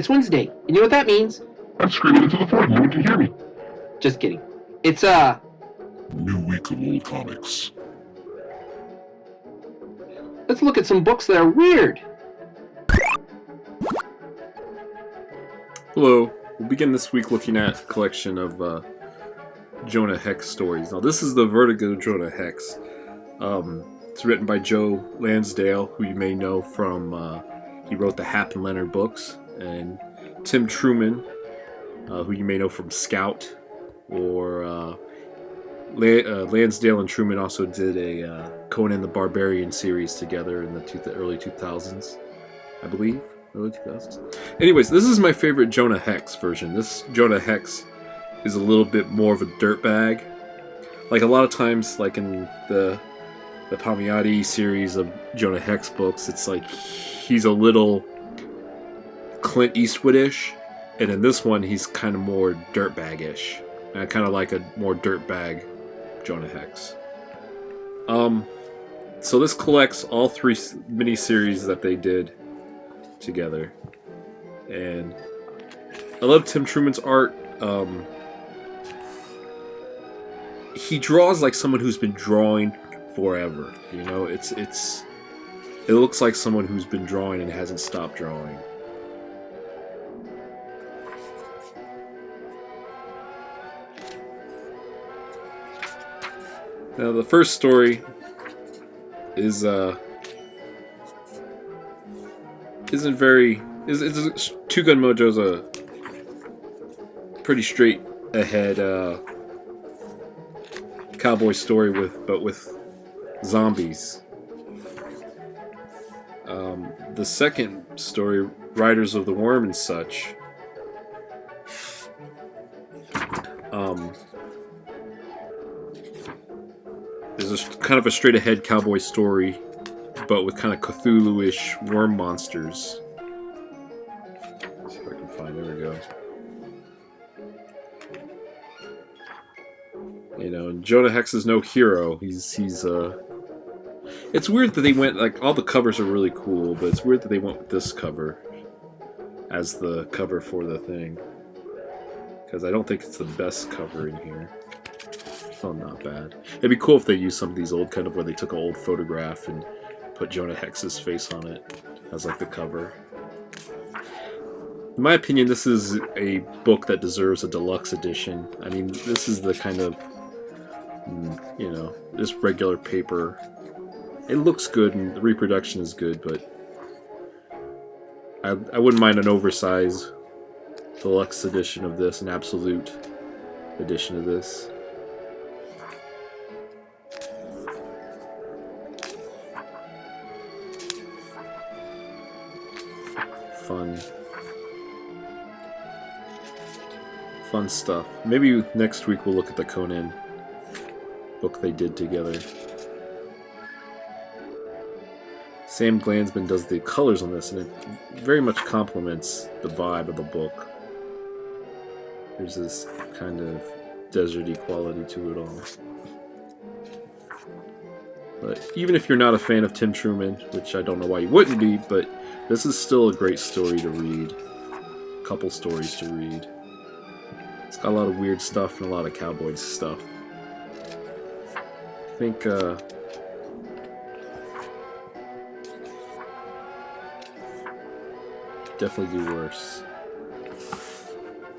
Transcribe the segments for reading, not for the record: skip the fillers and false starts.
It's Wednesday. You know what that means? I'm screaming into the void. No one can hear me. Just kidding. It's, New week of old comics. let's look at some books that are weird. Hello. We'll begin this week looking at a collection of Jonah Hex stories. Now, this is the Vertigo Jonah Hex. It's written by Joe Lansdale, who you may know from, he wrote the Hap and Leonard books, and Tim Truman, who you may know from Scout, or Lansdale and Truman also did a Conan the Barbarian series together in the early 2000s, I believe. Early 2000s. Anyways, this is my favorite Jonah Hex version. This Jonah Hex is a little bit more of a dirtbag. Like a lot of times, like in the Palmiotti series of Jonah Hex books, it's like he's a little Clint Eastwood-ish, and in this one he's kind of more dirtbag-ish. And I kind of like a more dirtbag Jonah Hex. So this collects all three miniseries that they did together, and I love Tim Truman's art. He draws like someone who's been drawing forever. You know, it looks like someone who's been drawing and hasn't stopped drawing. Now the first story is Two Gun Mojo's a pretty straight ahead cowboy story with zombies. The second story, Riders of the Worm and such, is kind of a straight ahead cowboy story, but with kind of Cthulhu-ish worm monsters. Let's see if I can find. There we go. You know, Jonah Hex is no hero. He's It's weird that they went, like, all the covers are really cool, but it's weird that they went with this cover as the cover for the thing, because I don't think it's the best cover in here. Oh, not bad. It'd be cool if they used some of these old kind of where they took an old photograph and put Jonah Hex's face on it as like the cover. In my opinion, this is a book that deserves a deluxe edition. I mean, this is the kind of, you know, just regular paper. It looks good and the reproduction is good, but I wouldn't mind an oversized deluxe edition of this, an absolute edition of this. Fun stuff. Maybe next week we'll look at the Conan book they did together. Sam Glanzman does the colors on this, and it very much complements the vibe of the book. There's this kind of deserty quality to it all. But even if you're not a fan of Tim Truman, which I don't know why you wouldn't be, but this is still a great story to read. A couple stories to read. It's got a lot of weird stuff and a lot of cowboy stuff. I think, definitely do worse.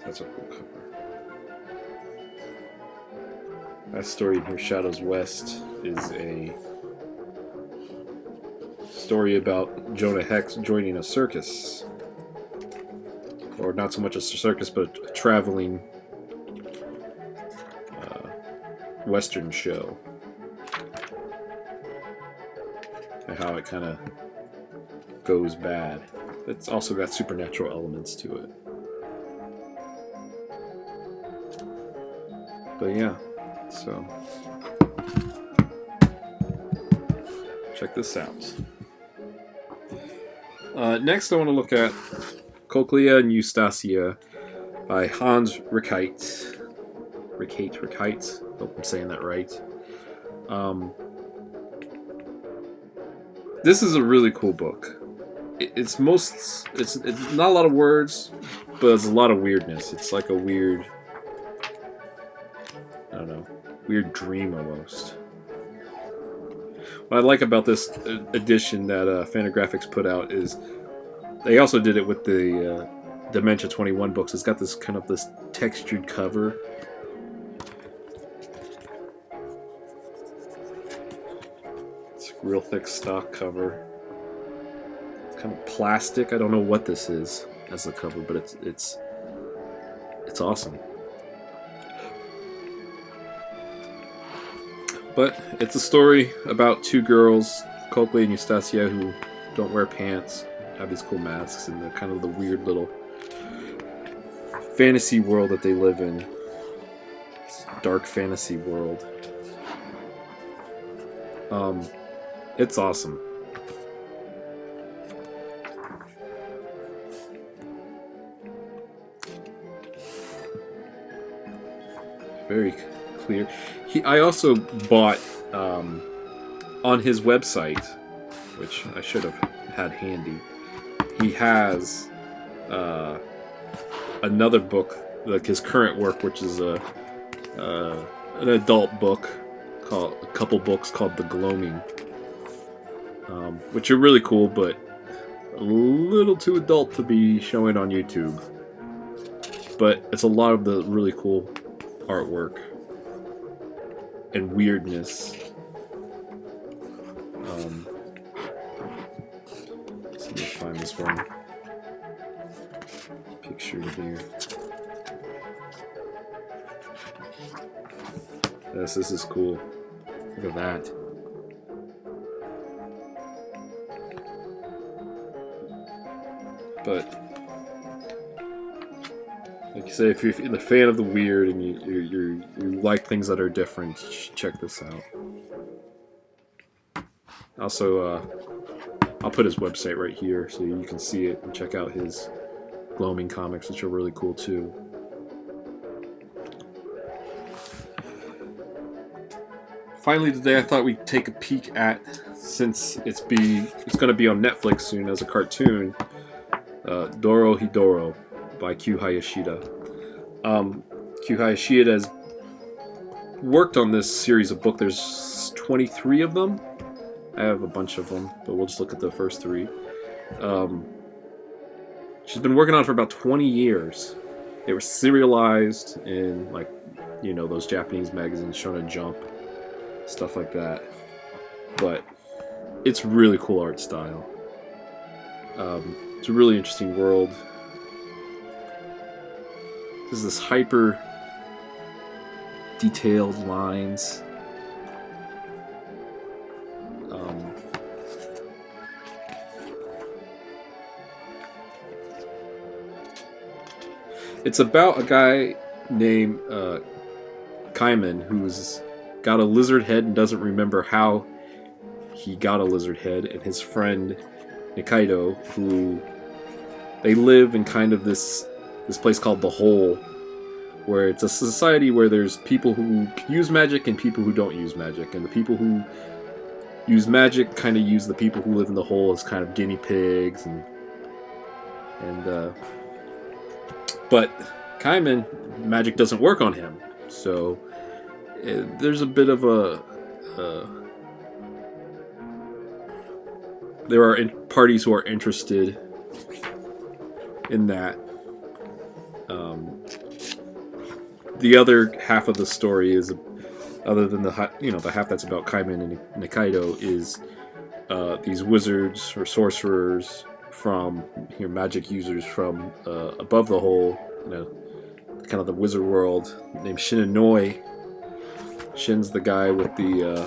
That's a cool cover. That story in here, Shadows West, is a story about Jonah Hex joining a circus. Or not so much a circus, but a traveling Western show. And how it kind of goes bad. It's also got supernatural elements to it. But yeah, so check this out. Next I want to look at Cochlea and Eustacia by Hans Rickheit. Rickheit. Hope I'm saying that right. This is a really cool book. it's not a lot of words, but it's a lot of weirdness. It's like a weird, I don't know, weird dream almost. What I like about this edition that Fantagraphics put out is they also did it with the Dementia 21 books. It's got this kind of this textured cover. It's a real thick stock cover. It's kind of plastic. I don't know what this is as the cover, but it's awesome. But it's a story about two girls, Coakley and Eustacia, who don't wear pants, have these cool masks, and they're kind of the weird little fantasy world that they live in. This dark fantasy world. It's awesome. Very clear. I also bought on his website, which I should have had handy. He has another book, like his current work, which is an adult book called a couple books called The Gloaming, which are really cool, but a little too adult to be showing on YouTube. But it's a lot of the really cool artwork and weirdness. So let me find this one picture here. Yes, this is cool. Look at that. But like you say, if you're a fan of the weird and you like things that are different, check this out. Also, I'll put his website right here so you can see it and check out his Gloaming comics, which are really cool too. Finally today, I thought we'd take a peek at, since it's going to be on Netflix soon as a cartoon, Doro Hidoro by Q Hayashida. Q Hayashida has worked on this series of books. There's 23 of them. I have a bunch of them, but we'll just look at the first 3. She's been working on it for about 20 years. They were serialized in, like, you know, those Japanese magazines, Shonen Jump, stuff like that. But it's really cool art style. It's a really interesting world. There's this hyper detailed lines. It's about a guy named Kaiman who's got a lizard head and doesn't remember how he got a lizard head, and his friend Nikaido, who they live in kind of this place called the Hole, where it's a society where there's people who use magic and people who don't use magic, and the people who use magic kind of use the people who live in the Hole as kind of guinea pigs, but Kaiman, magic doesn't work on him, so there's a bit of there are parties who are interested in that. The other half of the story is, other than the half that's about Kaiman and Nikaido, is these wizards or sorcerers from magic users from above the Hole, kind of the wizard world, named Shinonoi. Shin's the guy with the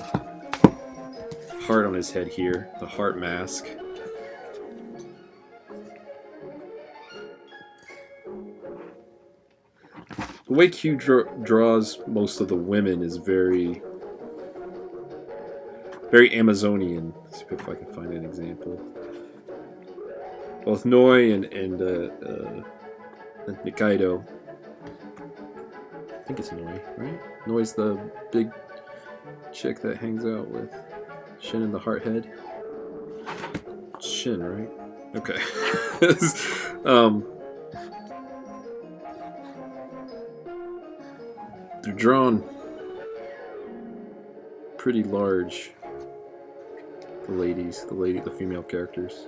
heart on his head here, the heart mask. The way Q draws most of the women is very, very Amazonian. Let's see if I can find an example. Both Noi and Nikaido. I think it's Noi, right? Noi's the big chick that hangs out with Shin and the heart head. It's Shin, right? Okay. um, they're drawn pretty large. The female characters.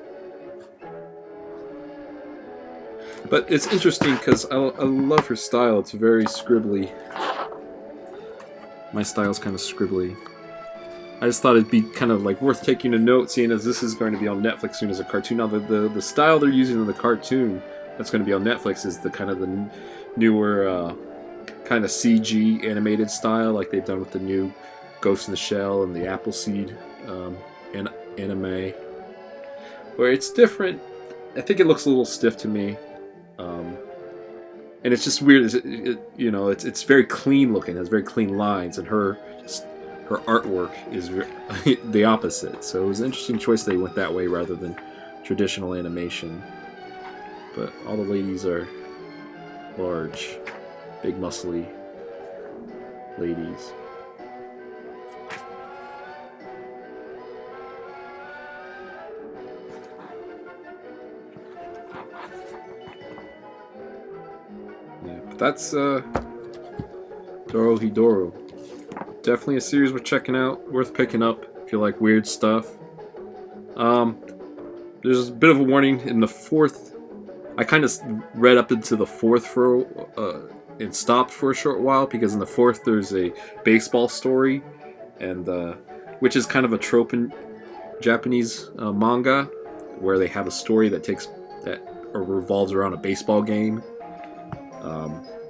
But it's interesting because I love her style. It's very scribbly. My style's kind of scribbly. I just thought it'd be kind of like worth taking a note, seeing as this is going to be on Netflix soon as a cartoon. Now the style they're using in the cartoon that's going to be on Netflix is the kind of the newer kind of CG animated style, like they've done with the new Ghost in the Shell and the Appleseed anime, where it's different. I think it looks a little stiff to me, and it's just weird. It's very clean looking. It has very clean lines, and her artwork is the opposite. So it was an interesting choice they went that way rather than traditional animation. But all the ladies are large, big, muscly ladies. Yeah, but that's Dorohedoro. Definitely a series worth checking out, worth picking up if you like weird stuff. There's a bit of a warning in the fourth. I kind of read up into the fourth and stopped for a short while because in the fourth there's a baseball story, and which is kind of a trope in Japanese manga, where they have a story that revolves around a baseball game.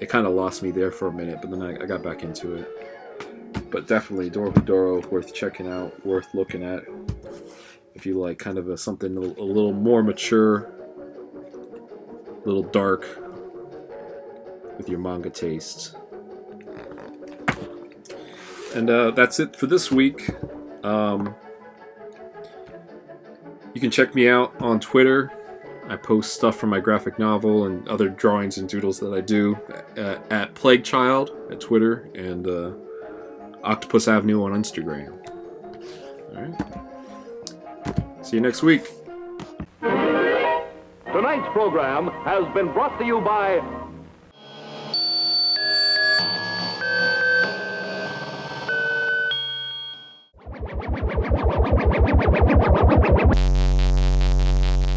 It kind of lost me there for a minute, but then I got back into it. But definitely Dorohedoro, worth checking out, worth looking at if you like kind of something a little more mature, a little dark with your manga tastes. And that's it for this week. You can check me out on Twitter. I post stuff from my graphic novel and other drawings and doodles that I do at Plague Child at Twitter and Octopus Avenue on Instagram. Alright. See you next week. Tonight's program has been brought to you by